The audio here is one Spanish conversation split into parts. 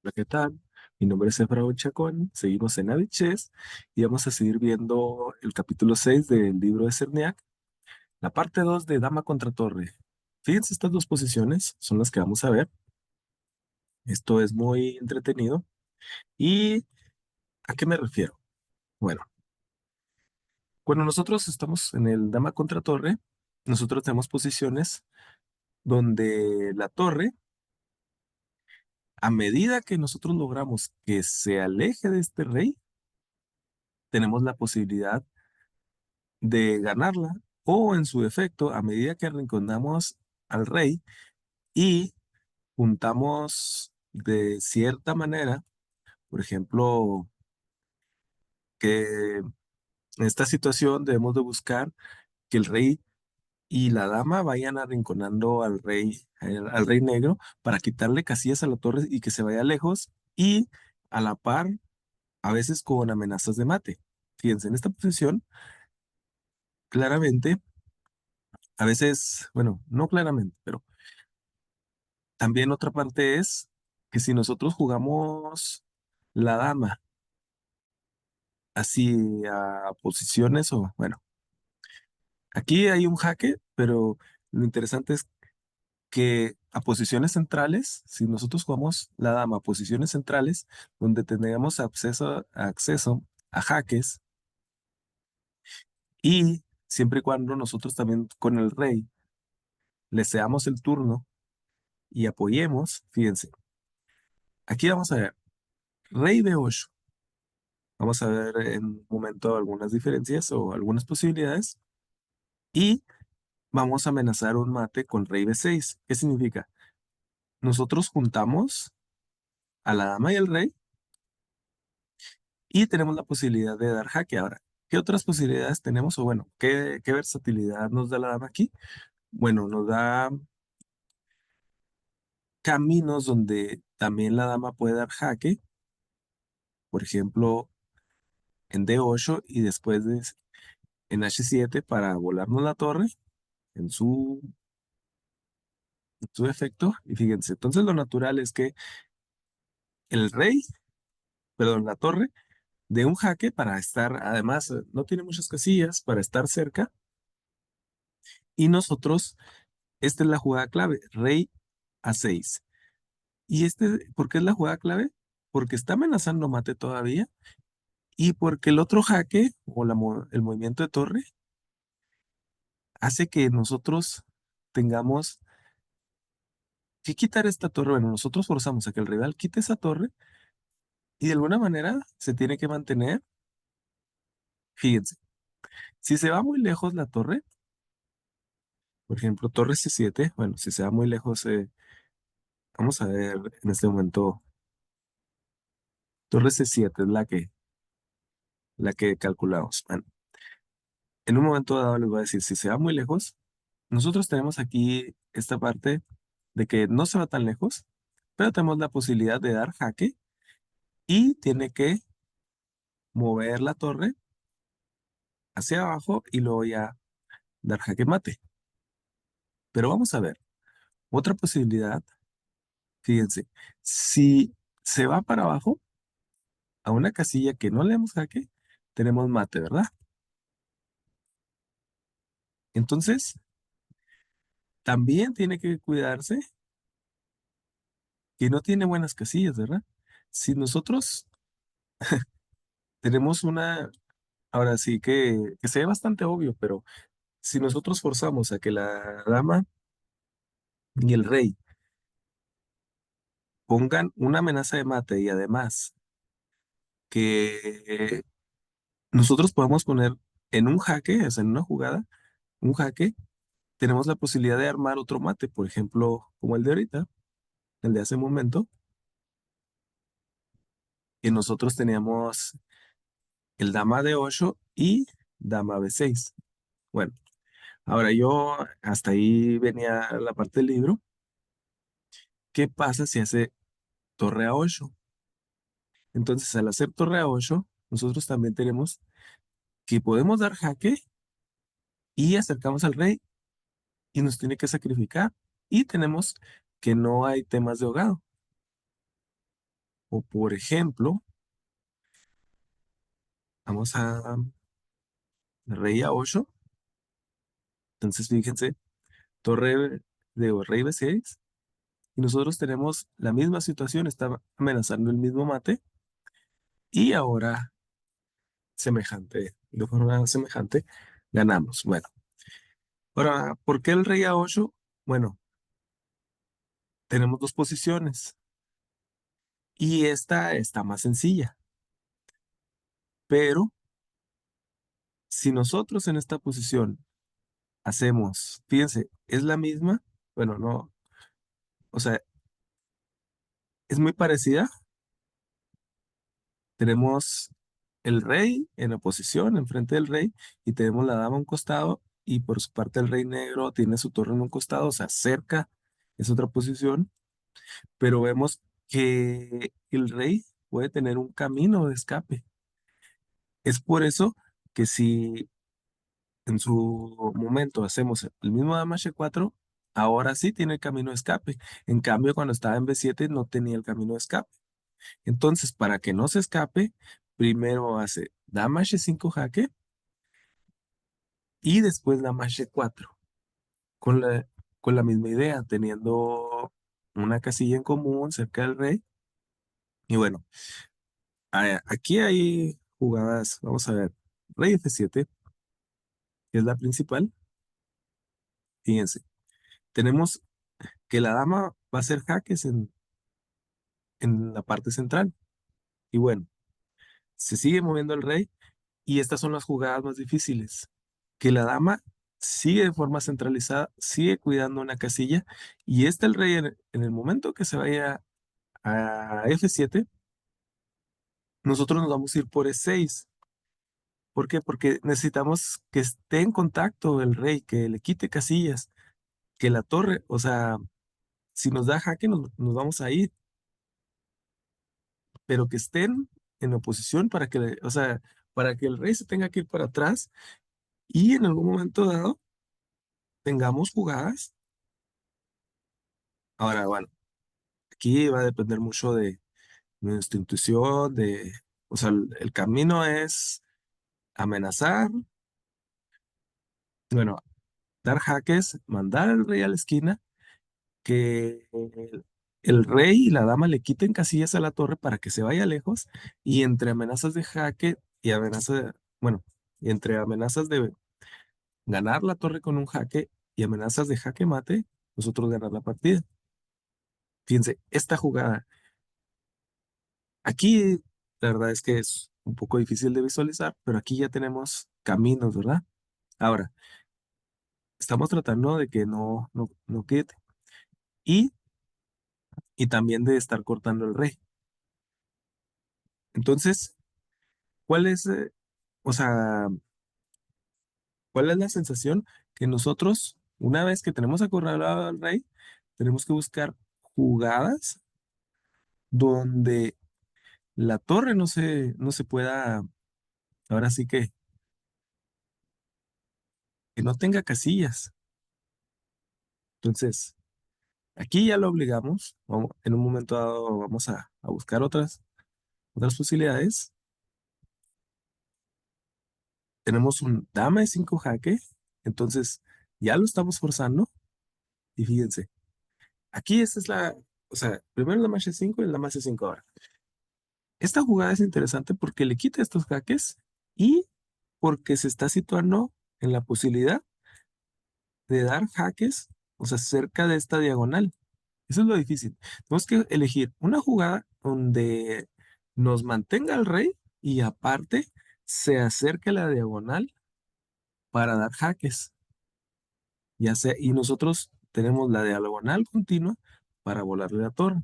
Hola, ¿qué tal? Mi nombre es Efraúl Chacón, seguimos en Avid Chess y vamos a seguir viendo el capítulo 6 del libro de Cerniak, la parte 2 de Dama contra Torre. Fíjense, estas dos posiciones son las que vamos a ver. Esto es muy entretenido. ¿Y a qué me refiero? Bueno, cuando nosotros estamos en el Dama contra Torre, nosotros tenemos posiciones donde la torre, a medida que nosotros logramos que se aleje de este rey, tenemos la posibilidad de ganarla, o en su defecto, a medida que arrinconamos al rey y juntamos de cierta manera, por ejemplo, que en esta situación debemos de buscar que el rey y la dama vayan arrinconando al rey negro para quitarle casillas a la torre y que se vaya lejos y a la par, a veces con amenazas de mate. Fíjense, en esta posición, claramente, a veces, bueno, no claramente, pero también otra parte es que si nosotros jugamos la dama así a posiciones o bueno, aquí hay un jaque, pero lo interesante es que a posiciones centrales, si nosotros jugamos la dama a posiciones centrales, donde tengamos acceso a jaques y siempre y cuando nosotros también con el rey le seamos el turno y apoyemos, fíjense, aquí vamos a ver, rey B8. Vamos a ver en un momento algunas diferencias o algunas posibilidades. Y vamos a amenazar un mate con rey B6. ¿Qué significa? Nosotros juntamos a la dama y el rey y tenemos la posibilidad de dar jaque. Ahora, ¿qué otras posibilidades tenemos? O bueno, ¿qué versatilidad nos da la dama aquí? Bueno, nos da caminos donde también la dama puede dar jaque. Por ejemplo, en D8 y después en H7 para volarnos la torre en su efecto. Y fíjense, entonces lo natural es que el rey, perdón, la torre, de un jaque para estar, además, no tiene muchas casillas para estar cerca. Y nosotros, esta es la jugada clave, rey A6. ¿Y por qué es la jugada clave? Porque está amenazando mate todavía y porque el otro jaque o el movimiento de torre hace que nosotros tengamos que quitar esta torre. Bueno, nosotros forzamos a que el rival quite esa torre y de alguna manera se tiene que mantener. Fíjense, si se va muy lejos la torre, por ejemplo, torre C7, bueno, si se va muy lejos, vamos a ver en este momento, torre C7 es la que calculamos. Bueno, en un momento dado les voy a decir, si se va muy lejos, nosotros tenemos aquí esta parte de que no se va tan lejos, pero tenemos la posibilidad de dar jaque y tiene que mover la torre hacia abajo y luego ya dar jaque mate. Pero vamos a ver, otra posibilidad, fíjense, si se va para abajo a una casilla que no le damos jaque, tenemos mate, ¿verdad? Entonces, también tiene que cuidarse que no tiene buenas casillas, ¿verdad? Si nosotros tenemos ahora sí que se ve bastante obvio, pero si nosotros forzamos a que la dama y el rey pongan una amenaza de mate y además que nosotros podamos poner en un jaque, o sea, en una jugada, un jaque, tenemos la posibilidad de armar otro mate, por ejemplo, como el de ahorita, el de hace un momento, que nosotros teníamos el dama de 8 y dama B6. Bueno, ahora yo hasta ahí venía la parte del libro. ¿Qué pasa si hace torre a 8? Entonces, al hacer torre a 8, nosotros también tenemos que podemos dar jaque y acercamos al rey y nos tiene que sacrificar. Y tenemos que no hay temas de ahogado. O por ejemplo, vamos a rey a 8. Entonces, fíjense, torre de rey B6. Y nosotros tenemos la misma situación, está amenazando el mismo mate. Y ahora, de forma semejante, ganamos. Bueno, ahora, ¿por qué el rey a 8? Bueno, tenemos dos posiciones. Y esta está más sencilla. Pero si nosotros en esta posición hacemos, fíjense, es la misma, bueno, no, o sea, es muy parecida. Tenemos el rey en oposición, enfrente del rey, y tenemos la dama a un costado, y por su parte el rey negro tiene su torre en un costado, o sea, cerca, es otra posición, pero vemos que el rey puede tener un camino de escape. Es por eso que si en su momento hacemos el mismo dama h4, ahora sí tiene el camino de escape. En cambio, cuando estaba en b7 no tenía el camino de escape. Entonces, para que no se escape, primero hace dama h5 jaque y después dama h4, con con la misma idea, teniendo una casilla en común cerca del rey. Y bueno, aquí hay jugadas, vamos a ver, rey f7, que es la principal. Fíjense, tenemos que la dama va a hacer jaques en la parte central. Y bueno, se sigue moviendo el rey y estas son las jugadas más difíciles. Que la dama sigue de forma centralizada, sigue cuidando una casilla y el rey en el momento que se vaya a F7, nosotros nos vamos a ir por E6. ¿Por qué? Porque necesitamos que esté en contacto el rey, que le quite casillas, que la torre, o sea, si nos da jaque nos vamos a ir, pero que estén en oposición para que, o sea, para que el rey se tenga que ir para atrás y en algún momento dado tengamos jugadas. Ahora, bueno, aquí va a depender mucho de nuestra intuición, o sea, el camino es amenazar, bueno, dar jaques, mandar al rey a la esquina, que el rey y la dama le quiten casillas a la torre para que se vaya lejos, y entre amenazas de jaque y bueno, y entre amenazas de ganar la torre con un jaque y amenazas de jaque mate, nosotros ganar la partida. Fíjense, esta jugada, aquí la verdad es que es un poco difícil de visualizar, pero aquí ya tenemos caminos, ¿verdad? Ahora, estamos tratando de que no quede y, y también de estar cortando el rey. Entonces, ¿cuál es, o sea, cuál es la sensación que nosotros, una vez que tenemos acorralado al rey, tenemos que buscar jugadas donde la torre no se pueda, ahora sí que no tenga casillas? Entonces, aquí ya lo obligamos, en un momento dado vamos a buscar otras posibilidades. Tenemos un dama de 5 jaque, entonces ya lo estamos forzando. Y fíjense, aquí esta es o sea, primero el dama h5 y el dama c5 ahora. Esta jugada es interesante porque le quita estos jaques y porque se está situando en la posibilidad de dar jaques, o sea, cerca de esta diagonal. Eso es lo difícil. Tenemos que elegir una jugada donde nos mantenga el rey y aparte se acerque a la diagonal para dar jaques. Ya sea, y nosotros tenemos la diagonal continua para volarle la torre.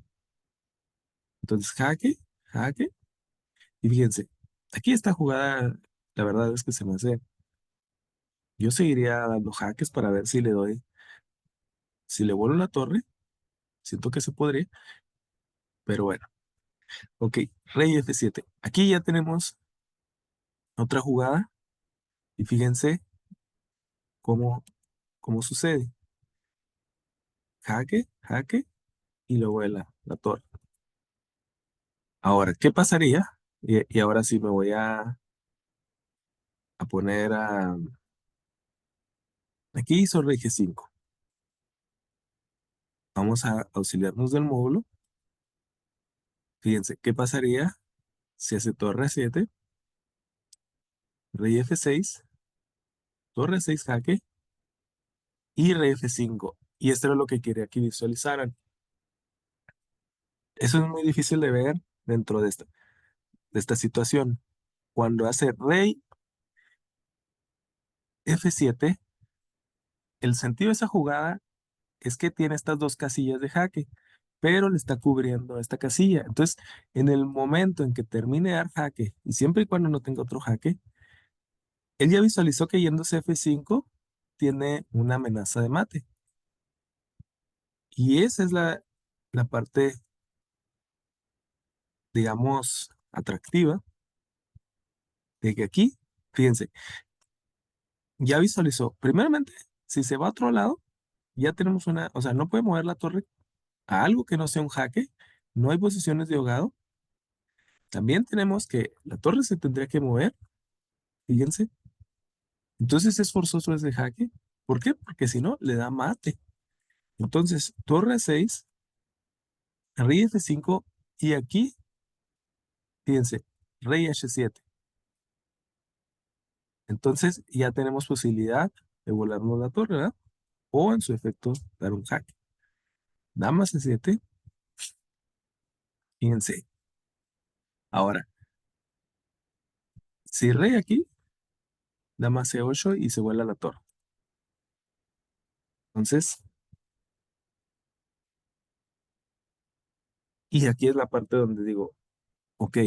Entonces, jaque, jaque. Y fíjense, aquí esta jugada, la verdad es que se me hace. Yo seguiría dando jaques para ver si le doy, si le vuelo la torre. Siento que se podría, pero bueno. Ok, rey F7. Aquí ya tenemos otra jugada y fíjense cómo sucede. Jaque, jaque y luego la torre. Ahora, ¿qué pasaría? Y ahora sí me voy a poner a... Aquí hizo rey G5. Vamos a auxiliarnos del módulo. Fíjense, ¿qué pasaría si hace torre A7, rey F6, torre A6 jaque y rey F5? Y esto era lo que quería que visualizaran. Eso es muy difícil de ver dentro de esta situación. Cuando hace rey F7, el sentido de esa jugada es que tiene estas dos casillas de jaque, pero le está cubriendo esta casilla. Entonces, en el momento en que termine de dar jaque, y siempre y cuando no tenga otro jaque, él ya visualizó que yéndose F5 tiene una amenaza de mate. Y esa es la parte, digamos, atractiva de que aquí, fíjense, ya visualizó. Primeramente, si se va a otro lado, ya tenemos una, o sea, no puede mover la torre a algo que no sea un jaque, no hay posiciones de ahogado. También tenemos que la torre se tendría que mover, fíjense. Entonces es forzoso ese jaque. ¿Por qué? Porque si no, le da mate. Entonces, torre 6, rey F5 y aquí, fíjense, rey H7. Entonces ya tenemos posibilidad de volarnos la torre, ¿verdad? O en su efecto, dar un jaque. Dama C7, fíjense. Ahora, si rey aquí, dama C8 y se vuela la torre. Entonces, y aquí es la parte donde digo, ok,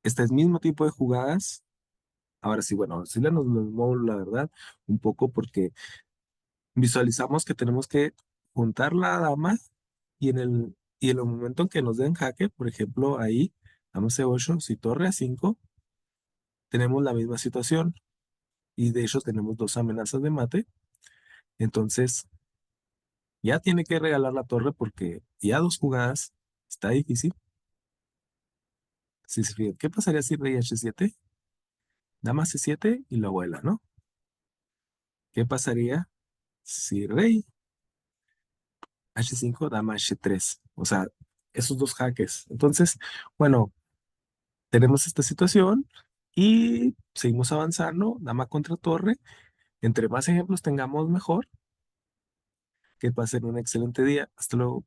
este es mismo tipo de jugadas. Ahora sí, bueno, sí nos módulos, la verdad, un poco porque visualizamos que tenemos que juntar la dama y en el momento en que nos den jaque, por ejemplo, ahí, dama C8, si torre A5, tenemos la misma situación y de hecho tenemos dos amenazas de mate. Entonces, ya tiene que regalar la torre porque ya dos jugadas está difícil. Si se fijan, ¿qué pasaría si rey H7? Dama C7 y la abuela, ¿no? ¿Qué pasaría si rey H5, dama H3? O sea, esos dos jaques. Entonces, bueno, tenemos esta situación y seguimos avanzando, dama contra torre. Entre más ejemplos tengamos, mejor. Que pasen un excelente día. Hasta luego.